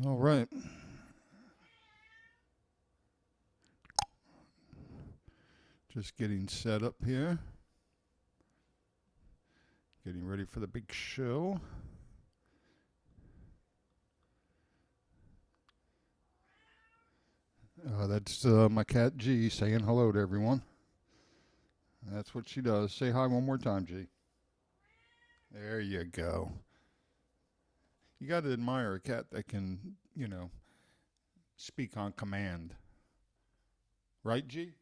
All right. Just getting set up here. Getting ready for the big show. That's my cat G saying hello to everyone. That's what she does. Say hi one more time, G. There you go. You got to admire a cat that can, speak on command. Right, G?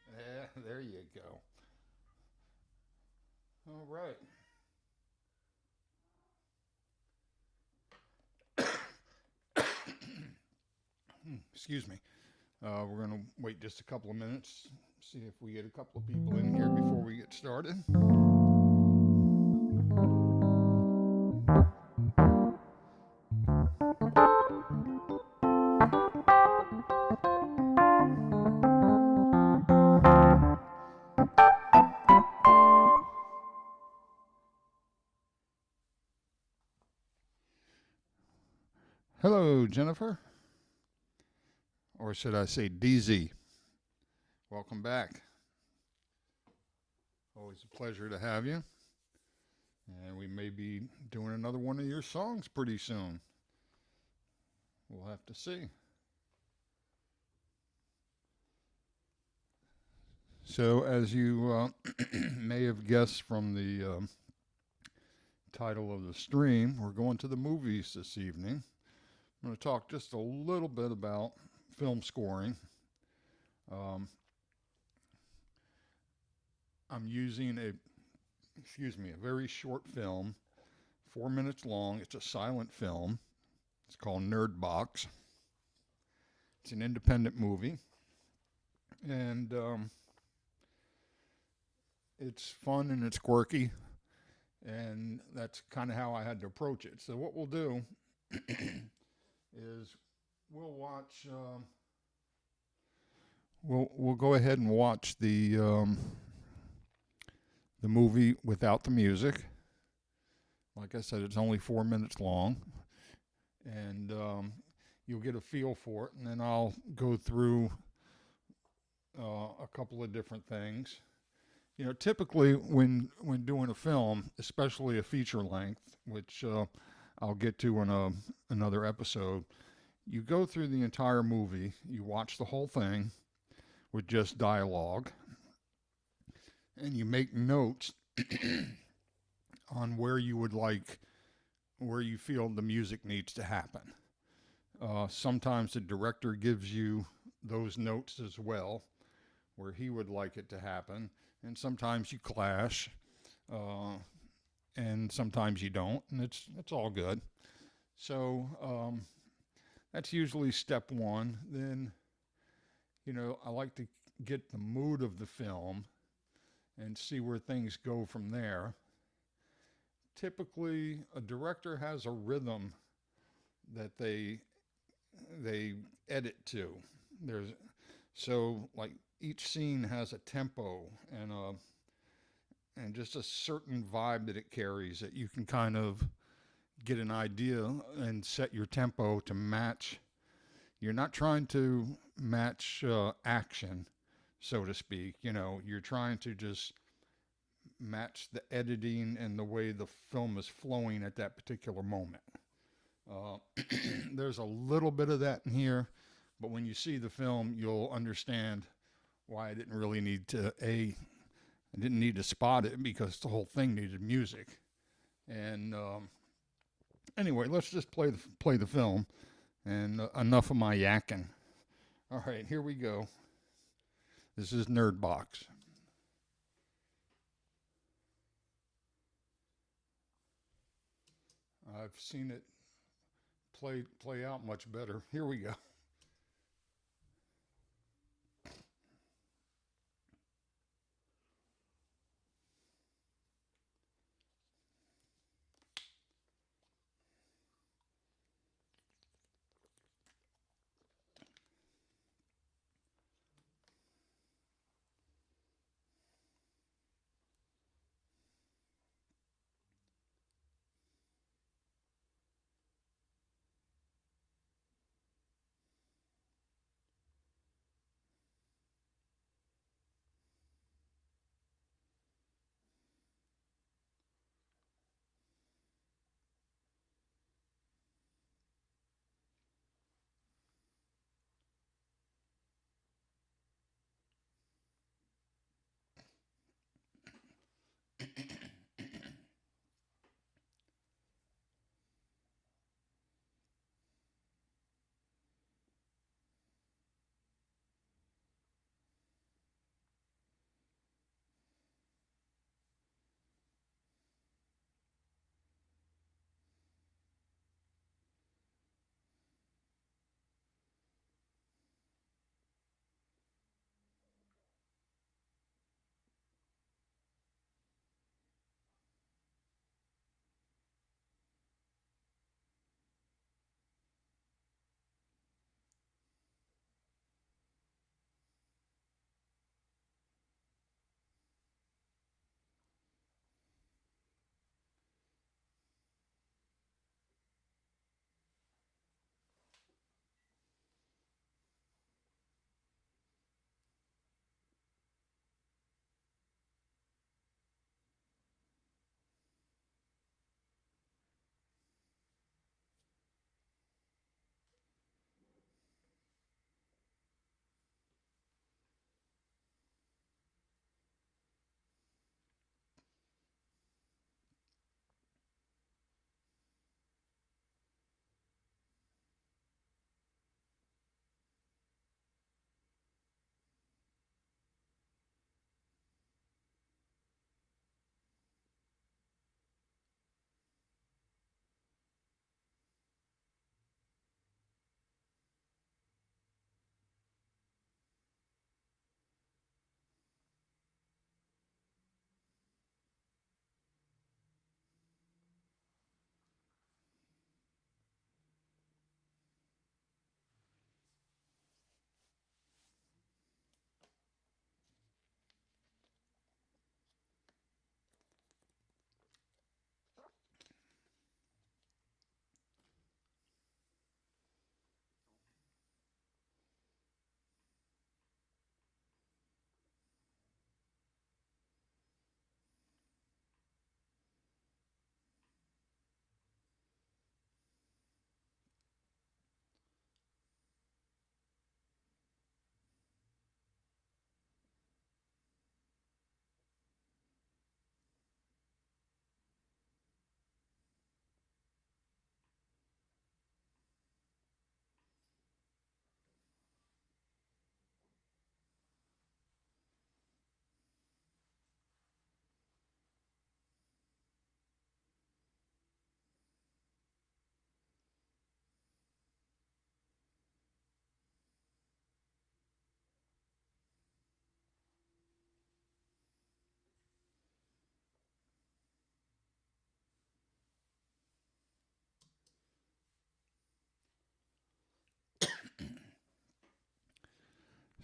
Yeah, there you go. All right. Excuse me. We're going to wait just a couple of minutes, see if we get a couple of people in here before we get started. Hello, Jennifer. Or should I say DZ? Welcome back. Always a pleasure to have you. And we may be doing another one of your songs pretty soon. We'll have to see. So, as you may have guessed from the title of the stream, we're going to the movies this evening. I'm going to talk just a little bit about film scoring. Um, I'm using a very short film, 4 minutes long. It's a silent film. It's called Nerdbox. It's an independent movie, and it's fun and it's quirky, and that's kind of how I had to approach it. So what we'll do is we'll watch. We'll go ahead and watch the movie without the music. Like I said, it's only 4 minutes long, and you'll get a feel for it. And then I'll go through a couple of different things. Typically when doing a film, especially a feature length, which I'll get to in another episode, you go through the entire movie, you watch the whole thing with just dialogue, and you make notes on where you feel the music needs to happen. Sometimes the director gives you those notes as well, where he would like it to happen, and sometimes you clash, and sometimes you don't, and it's all good. So that's usually step one. Then, I like to get the mood of the film and see where things go from there. Typically, a director has a rhythm that they edit to. There's so like each scene has a tempo and just a certain vibe that it carries that you can kind of get an idea and set your tempo to match. You're not trying to match action, so to speak. You're trying to just match the editing and the way the film is flowing at that particular moment. Uh, there's a little bit of that in here, but when you see the film, you'll understand why I didn't really need to I didn't need to spot it because the whole thing needed music. And anyway, let's just play the film. And enough of my yakking. All right, here we go. This is Nerdbox. I've seen it play out much better. Here we go.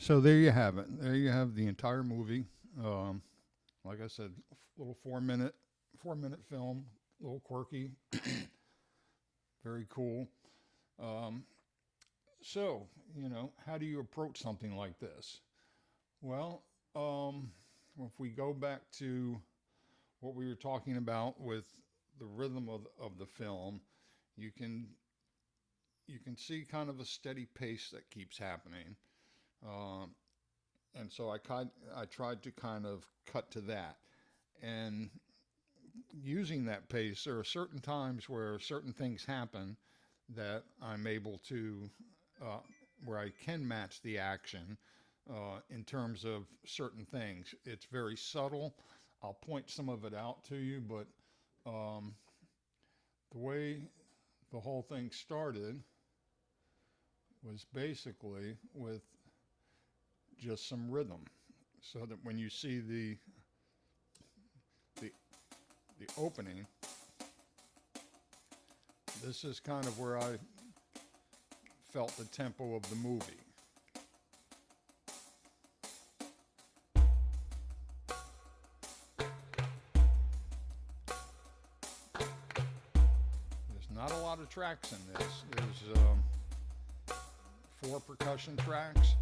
So there you have it. There you have the entire movie. Um, like I said, little 4 minute film, a little quirky, very cool. Um, so how do you approach something like this? Well, um, if we go back to what we were talking about with the rhythm of the film, you can you can see kind of a steady pace that keeps happening. Um, and so I tried to kind of cut to that. And using that pace, there are certain times where certain things happen that I'm able to, uh, where I can match the action in terms of certain things. It's very subtle. I'll point some of it out to you, but um, the way the whole thing started was basically with just some rhythm, so that when you see the the opening, this is kind of where I felt the tempo of the movie. There's not a lot of tracks in this. There's 4 percussion tracks.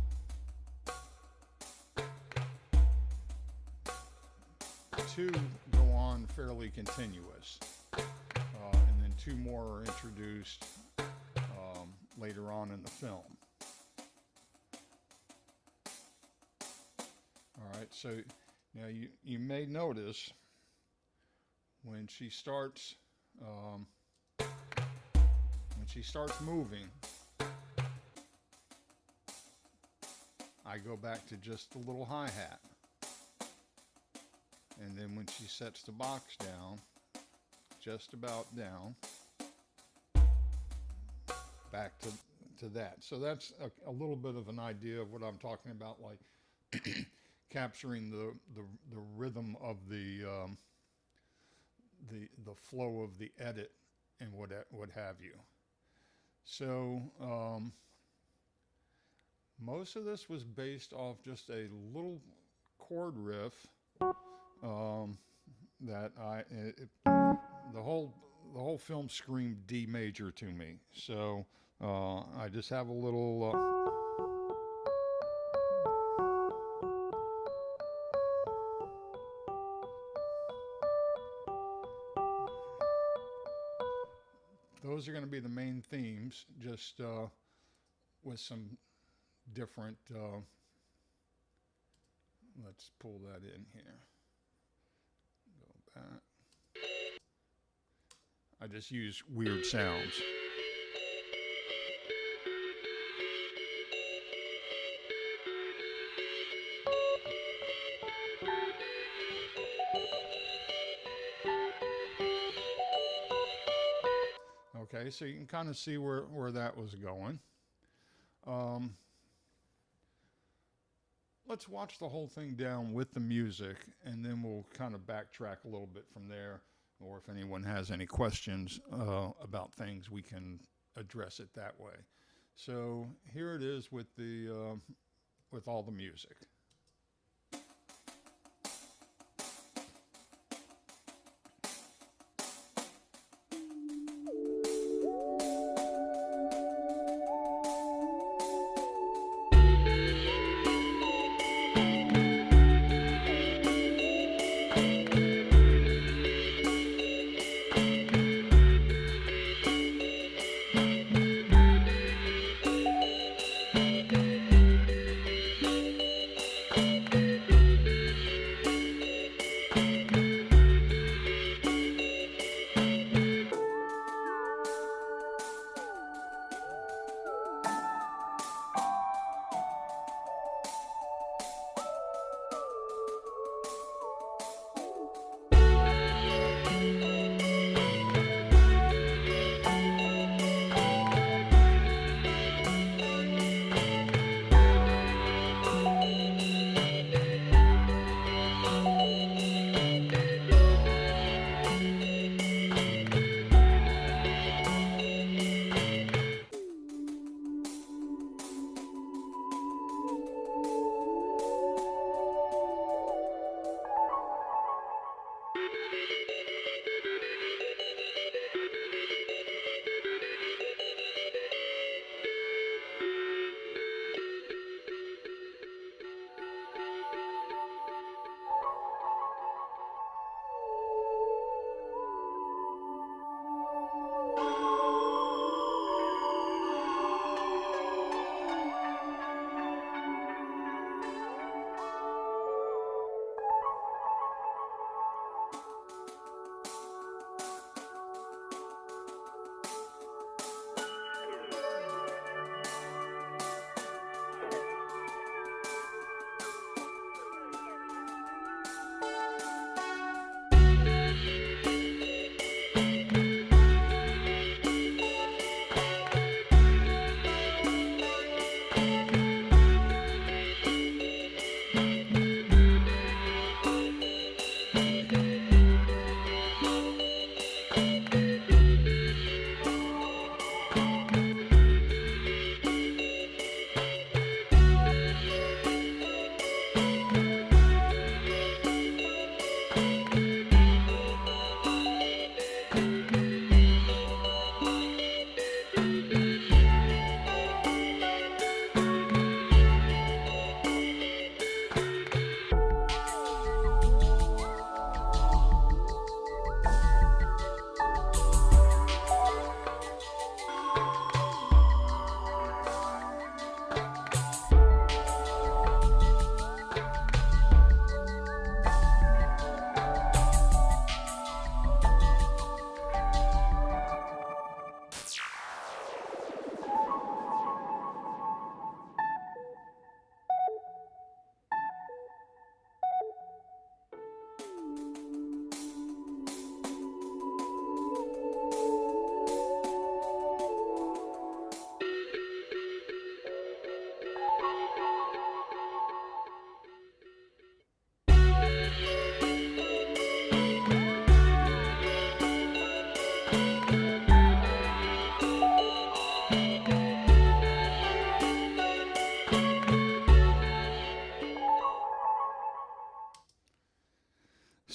Two go on fairly continuous, and then 2 more are introduced later on in the film. All right, so now you may notice when she starts moving, I go back to just the little hi-hat. And then when she sets the box down, just about down, back to that. So that's a little bit of an idea of what I'm talking about, like capturing the rhythm of the flow of the edit and what have you. So most of this was based off just a little chord riff. That the whole film screamed D major to me. So I just have a little. Those are going to be the main themes, just with some different. Let's pull that in here. Go back. I just use weird sounds. Okay, so you can kind of see where that was going. Let's watch the whole thing down with the music, and then we'll kind of backtrack a little bit from there. Or if anyone has any questions about things, we can address it that way. So here it is with with all the music.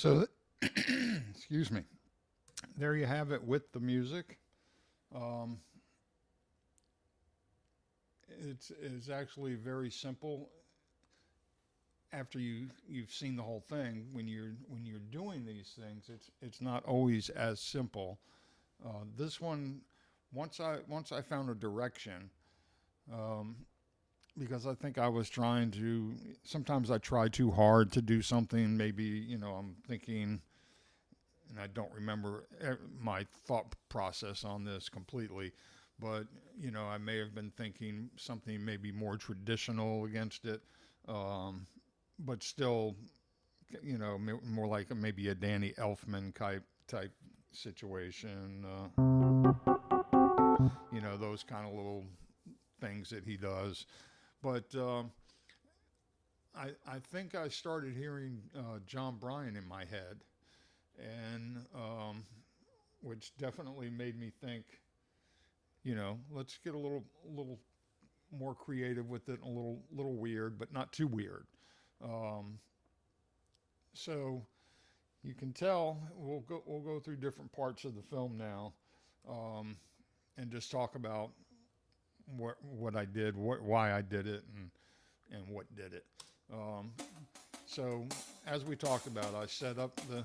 So, excuse me. There you have it with the music. Um, it's actually very simple after you've seen the whole thing. When you're doing these things, it's not always as simple. This one, once I found a direction, um, because I think I was trying to. Sometimes I try too hard to do something. Maybe I'm thinking, and I don't remember my thought process on this completely, but I may have been thinking something maybe more traditional against it, um, but still, more like maybe a Danny Elfman type situation. Those kind of little things that he does. But I think I started hearing John Bryan in my head, and which definitely made me think, let's get a little more creative with it, a little weird, but not too weird. Um, so you can tell we'll go through different parts of the film now, um, and just talk about what I did, why I did it, and what did it. Um, so as we talked about, I set up the.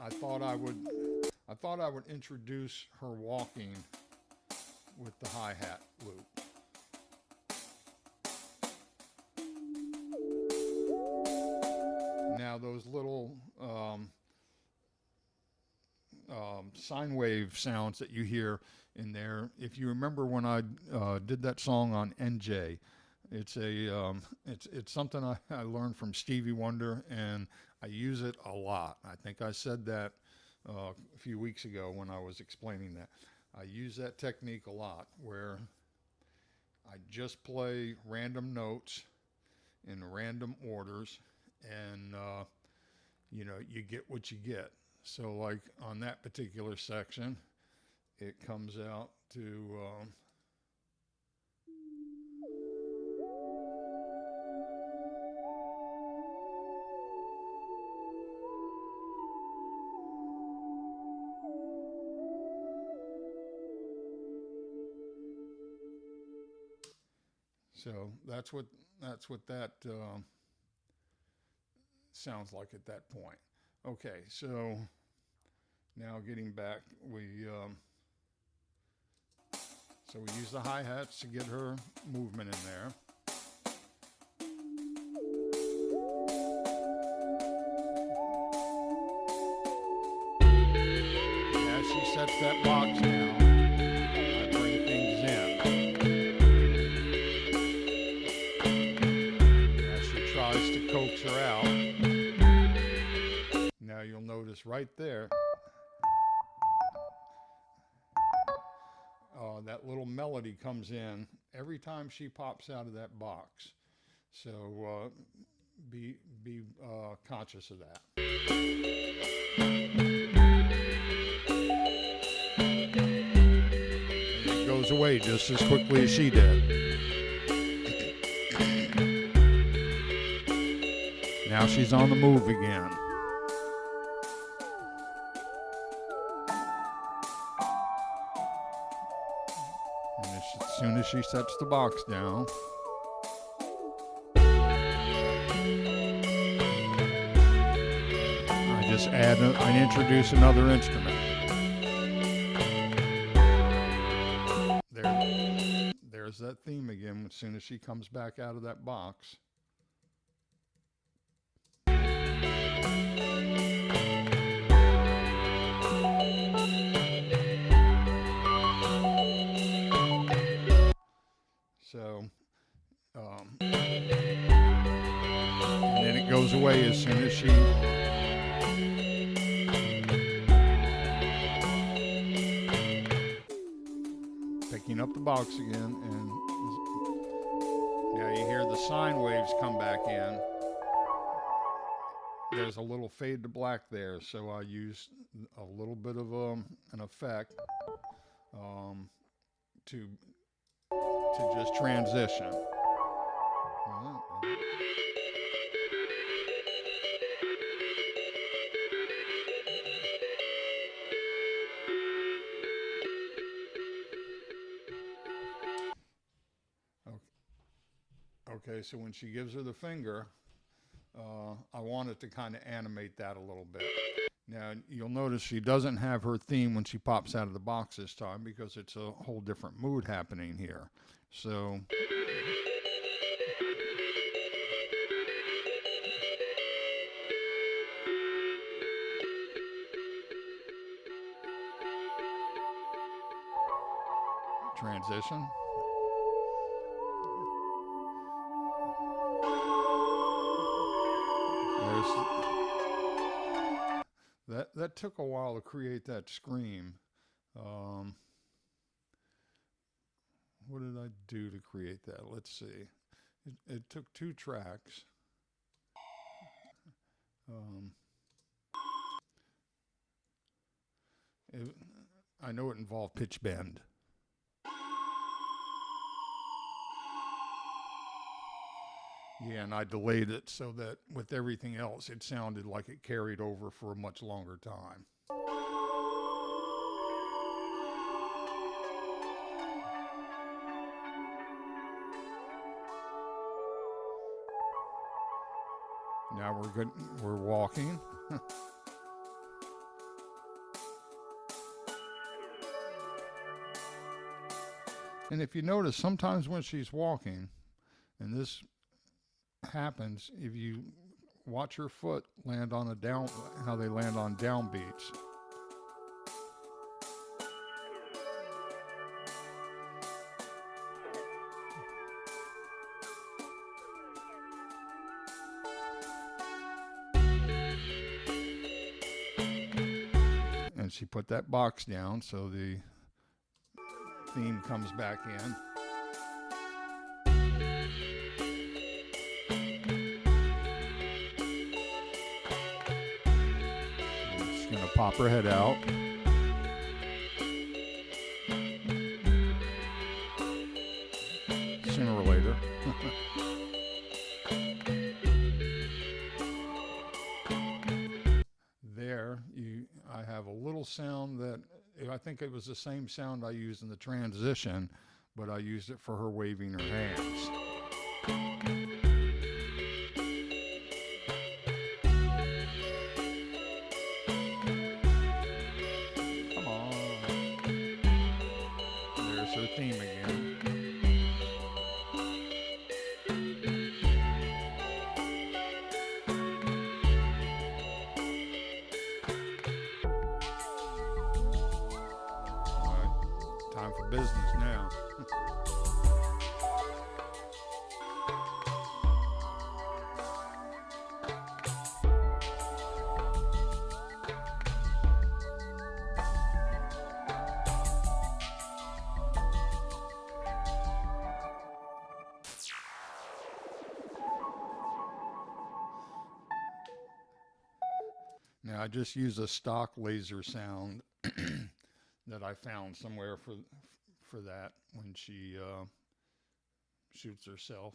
I thought I would introduce her walking with the hi-hat loop. Now those little sine wave sounds that you hear in there, if you remember when I did that song on NJ, it's something I learned from Stevie Wonder, and I use it a lot. I think I said that a few weeks ago when I was explaining that. I use that technique a lot, where I just play random notes in random orders, and you get what you get. So, like on that particular section, it comes out to. So that's what that sounds like at that point. Okay, so now getting back, so we use the hi-hats to get her movement in there. As she sets that box down, I bring things in. As she tries to coax her out, now you'll notice right there, that little melody comes in every time she pops out of that box. So be conscious of that. And it goes away just as quickly as she did. Now she's on the move again. And as soon as she sets the box down, I introduce another instrument. There's that theme again as soon as she comes back out of that box. So, and then it goes away as soon as she picking up the box again, and now you hear the sine waves come back in. There's a little fade to black there, so I use a little bit of an effect to just transition. Okay, so when she gives her the finger, I want it to kind of animate that a little bit. Now, you'll notice she doesn't have her theme when she pops out of the box this time because it's a whole different mood happening here. So transition. That took a while to create that scream. What did I do to create that? Let's see. It took 2 tracks. I know it involved pitch bend. Yeah, and I delayed it so that with everything else, it sounded like it carried over for a much longer time. Now we're good. We're walking. And if you notice, sometimes when she's walking, and this happens if you watch her foot land on how they land on downbeats. And she put that box down, so the theme comes back in. Pop her head out. Sooner or later. There, I have a little sound that I think it was the same sound I used in the transition, but I used it for her waving her hands. business now. Now I just use a stock laser sound that I found somewhere for that when she shoots herself.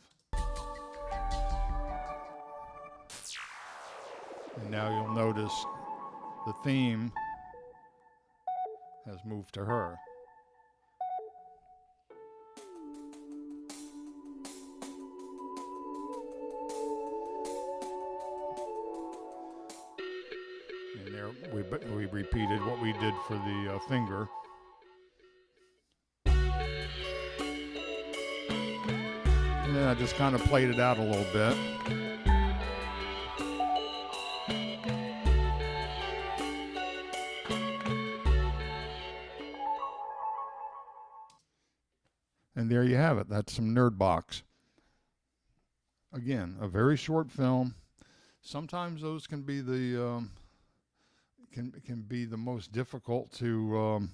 And now you'll notice the theme has moved to her. And there we repeated what we did for the finger. And then I just kind of played it out a little bit. And there you have it. That's some Nerdbox. Again, a very short film. Sometimes those can be the can be the most difficult to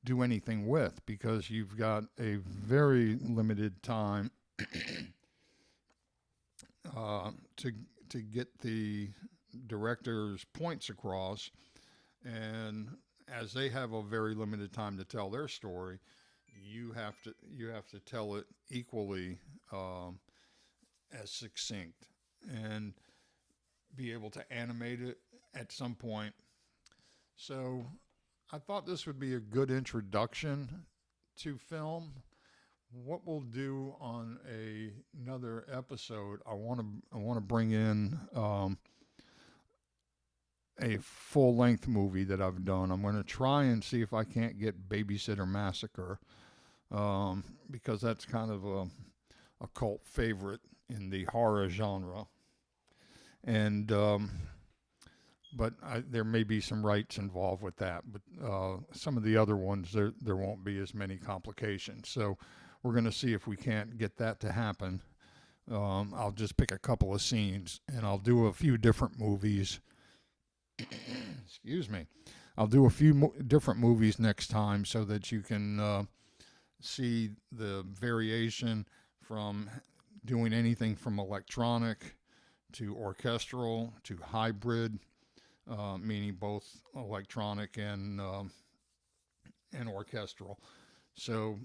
do anything with, because you've got a very limited time to get the director's points across, and as they have a very limited time to tell their story, you have to tell it equally as succinct and be able to animate it at some point. So I thought this would be a good introduction to film. What we'll do on another episode, I want to bring in a full-length movie that I've done. I'm going to try and see if I can't get Babysitter Massacre, because that's kind of a cult favorite in the horror genre. And but there may be some rights involved with that. But some of the other ones, there won't be as many complications. So we're going to see if we can't get that to happen. I'll just pick a couple of scenes, and I'll do a few different movies. Excuse me. I'll do a few different movies next time so that you can see the variation from doing anything from electronic to orchestral to hybrid, meaning both electronic and orchestral. So,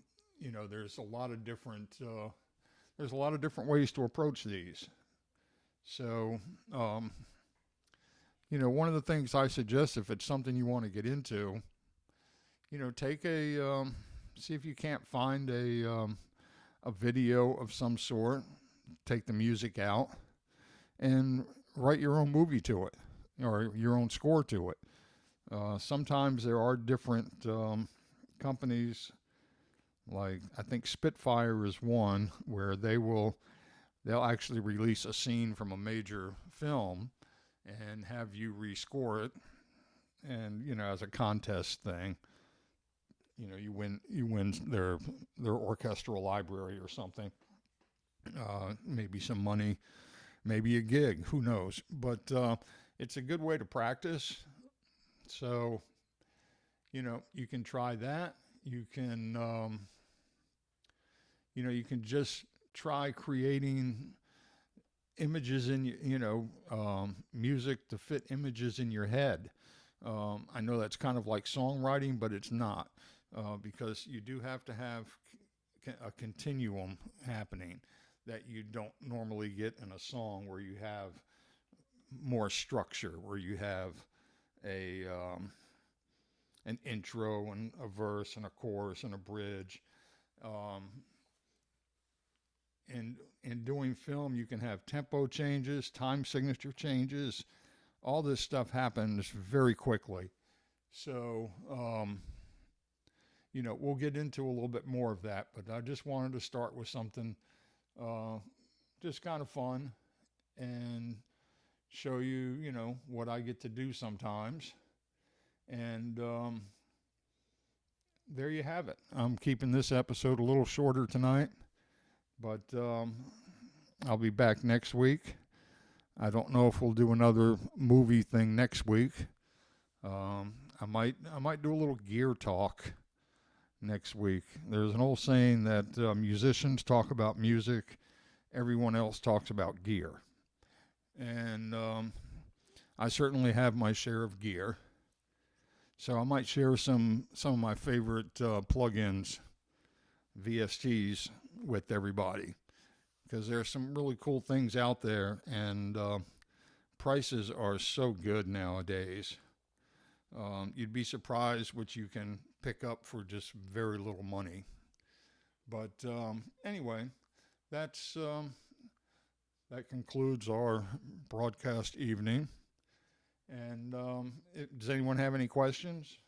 there's a lot of different ways to approach these. So, one of the things I suggest, if it's something you want to get into, take see if you can't find a video of some sort, take the music out, and write your own movie to it, or your own score to it. Sometimes there are different companies, like I think Spitfire is one, where they'll actually release a scene from a major film and have you rescore it, and as a contest thing, you win their orchestral library or something, maybe some money, maybe a gig, who knows, but it's a good way to practice. So you can try that. You can you can just try creating images in music to fit images in your head. I know that's kind of like songwriting, but it's not, because you do have to have a continuum happening that you don't normally get in a song, where you have more structure, where you have an intro and a verse and a chorus and a bridge. And in doing film, you can have tempo changes, time signature changes. All this stuff happens very quickly. So, we'll get into a little bit more of that, but I just wanted to start with something just kind of fun, and show you, what I get to do sometimes. And there you have it. I'm keeping this episode a little shorter tonight, but I'll be back next week. I don't know if we'll do another movie thing next week. I might do a little gear talk next week. There's an old saying that musicians talk about music, everyone else talks about gear, and I certainly have my share of gear. So I might share some of my favorite plugins, VSTs, with everybody, because there's some really cool things out there, and prices are so good nowadays. You'd be surprised what you can pick up for just very little money. But anyway, that's that concludes our broadcast evening. And does anyone have any questions?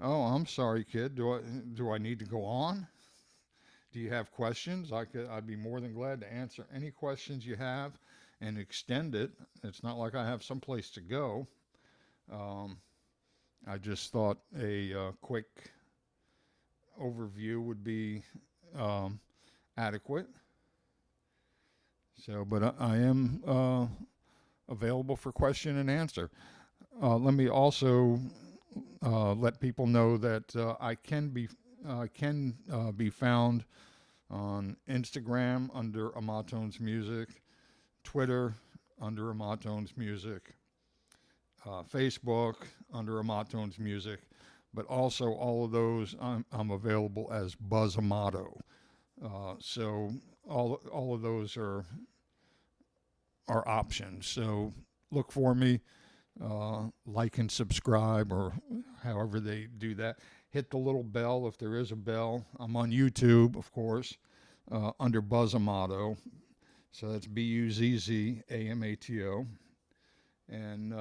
Oh, I'm sorry, kid. Do I need to go on? Do you have questions? I'd be more than glad to answer any questions you have and extend it. It's not like I have someplace to go. Um, I just thought a quick overview would be adequate. So, but I am available for question and answer. Let me also let people know that I can be found on Instagram under Amatone's Music, Twitter under Amatone's Music, Facebook under Amatone's Music, but also all of those I'm available as Buzz Amato. So all of those are options. So look for me, like and subscribe, or however they do that. Hit the little bell if there is a bell. I'm on YouTube, of course, under Buzz Amato. So that's BUZZAMATO. And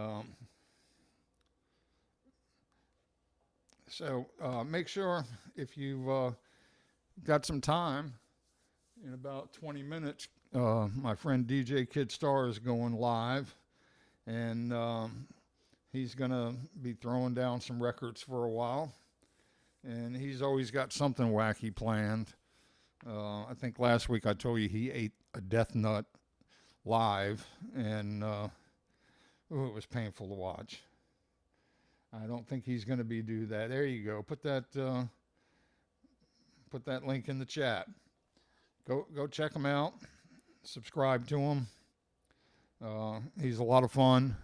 so make sure if you've got some time, in about 20 minutes, my friend DJ Kid Star is going live, and he's going to be throwing down some records for a while, and he's always got something wacky planned. I think last week I told you he ate a death nut live, and it was painful to watch. I don't think he's going to do that. There you go. Put that link in the chat. Go check him out. Subscribe to him. He's a lot of fun.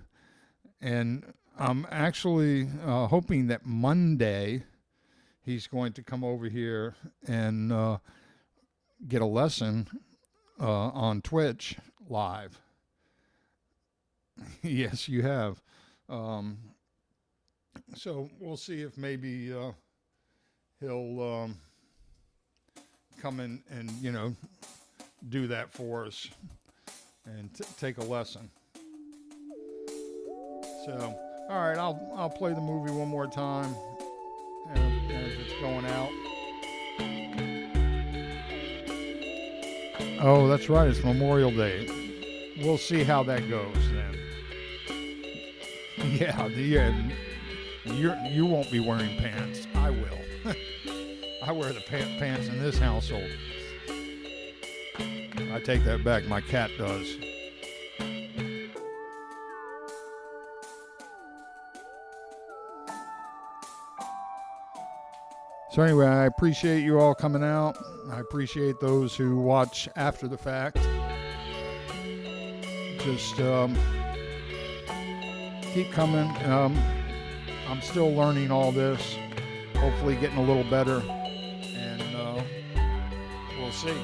And I'm actually hoping that Monday he's going to come over here and get a lesson on Twitch live. Yes, you have. So we'll see if maybe he'll come in and, do that for us and take a lesson. So, all right, I'll play the movie one more time as it's going out. Oh, that's right, it's Memorial Day. We'll see how that goes then. Yeah, you won't be wearing pants. I will. I wear the pants in this household. I take that back. My cat does. So anyway, I appreciate you all coming out. I appreciate those who watch after the fact. Just keep coming. I'm still learning all this. Hopefully getting a little better. And we'll see.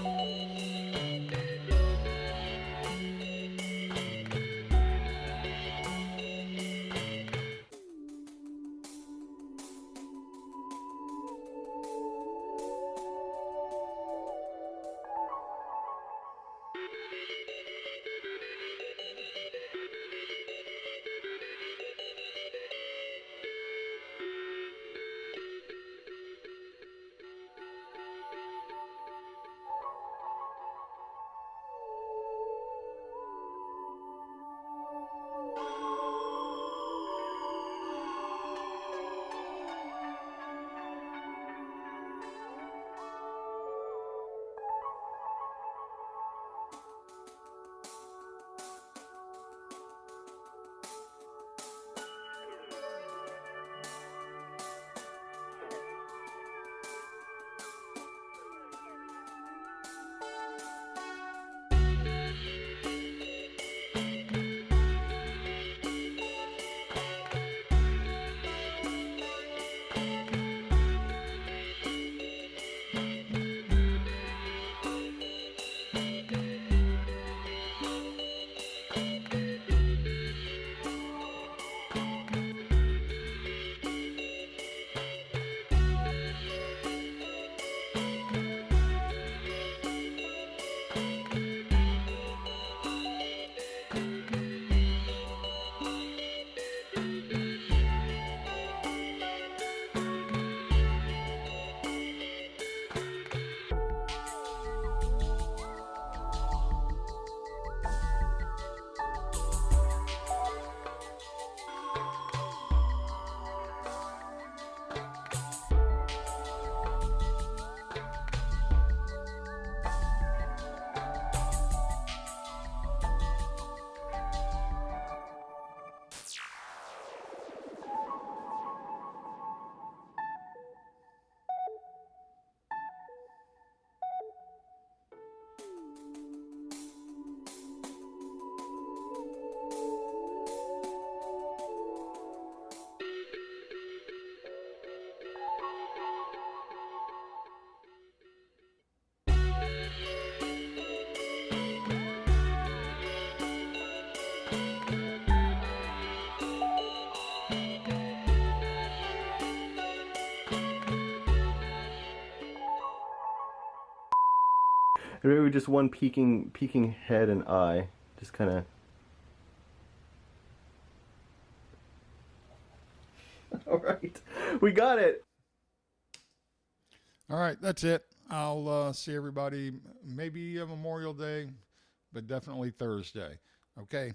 maybe just one peeking head and eye, just kind of. All right, we got it. All right, that's it. I'll see everybody maybe Memorial Day, but definitely Thursday. Okay.